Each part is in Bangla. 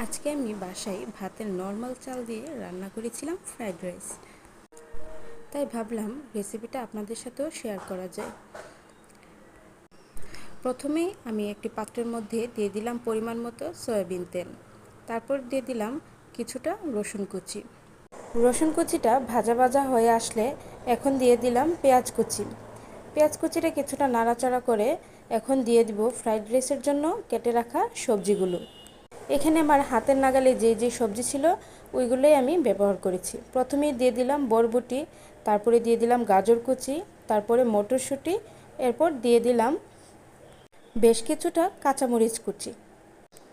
আজকে আমি বাসায় ভাতের নর্মাল চাল দিয়ে রান্না করেছিলাম ফ্রাইড রাইস। তাই ভাবলাম রেসিপিটা আপনাদের সাথেও শেয়ার করা যায়। প্রথমেই আমি একটি পাত্রের মধ্যে দিয়ে দিলাম পরিমাণ মতো সয়াবিন তেল। তারপর দিয়ে দিলাম কিছুটা রসুন কুচি। রসুন কুচিটা ভাজা ভাজা হয়ে আসলে এখন দিয়ে দিলাম পেঁয়াজ কুচি। পেঁয়াজ কুচিটা কিছুটা নাড়াচাড়া করে এখন দিয়ে দিব ফ্রাইড রাইসের জন্য কেটে রাখা সবজিগুলো। এখানে আমার হাতের নাগালে যে সবজি ছিল ওইগুলোই আমি ব্যবহার করেছি। প্রথমেই দিয়ে দিলাম বরবটি, তারপরে দিয়ে দিলাম গাজর কুচি, তারপরে মটরশুঁটি, এরপর দিয়ে দিলাম বেশ কিছুটা কাঁচামরিচ কুচি।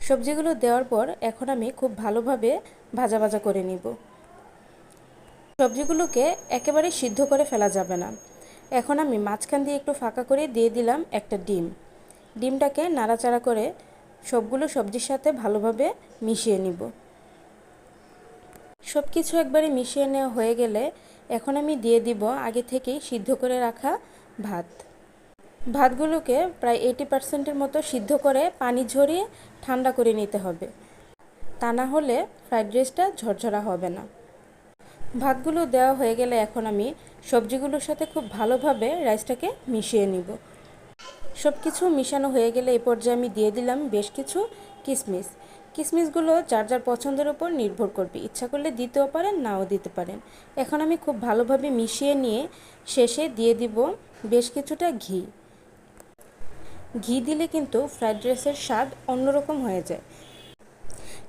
সবজিগুলো দেওয়ার পর এখন আমি খুব ভালোভাবে ভাজা ভাজা করে নিব। সবজিগুলোকে একেবারে সিদ্ধ করে ফেলা যাবে না। এখন আমি মাঝখান দিয়ে একটু ফাঁকা করে দিয়ে দিলাম একটা ডিম। ডিমটাকে নাড়াচাড়া করে সবগুলো সবজির সাথে ভালোভাবে মিশিয়ে নিব। সব কিছু একবারে মিশিয়ে নেওয়া হয়ে গেলে এখন আমি দিয়ে দিব আগে থেকেই সিদ্ধ করে রাখা ভাত। ভাতগুলোকে প্রায় 80% মতো সিদ্ধ করে পানি ঝরিয়ে ঠান্ডা করে নিতে হবে, তা না হলে ফ্রাইড রাইসটা ঝরঝরা হবে না। ভাতগুলো দেওয়া হয়ে গেলে এখন আমি সবজিগুলোর সাথে খুব ভালোভাবে রাইসটাকে মিশিয়ে নিব। সব কিছু মিশানো হয়ে গেলে এই পর্যায়ে আমি দিয়ে দিলাম বেশ কিছু কিশমিশ। কিশমিশগুলো যার যার পছন্দের উপর নির্ভর করবে, ইচ্ছা করলে দিতেও পারেন, নাও দিতে পারেন। এখন আমি খুব ভালোভাবে মিশিয়ে নিয়ে শেষে দিয়ে দিব বেশ কিছুটা ঘি। ঘি দিলে কিন্তু ফ্রাইড রাইসের স্বাদ অন্যরকম হয়ে যায়।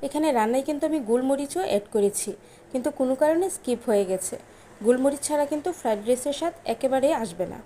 এখানে রান্নায় কিন্তু আমি গোলমরিচও অ্যাড করেছি, কিন্তু কোনো কারণে স্কিপ হয়ে গেছে। গোলমরিচ ছাড়া কিন্তু ফ্রাইড রাইসের স্বাদ একেবারেই আসবে না।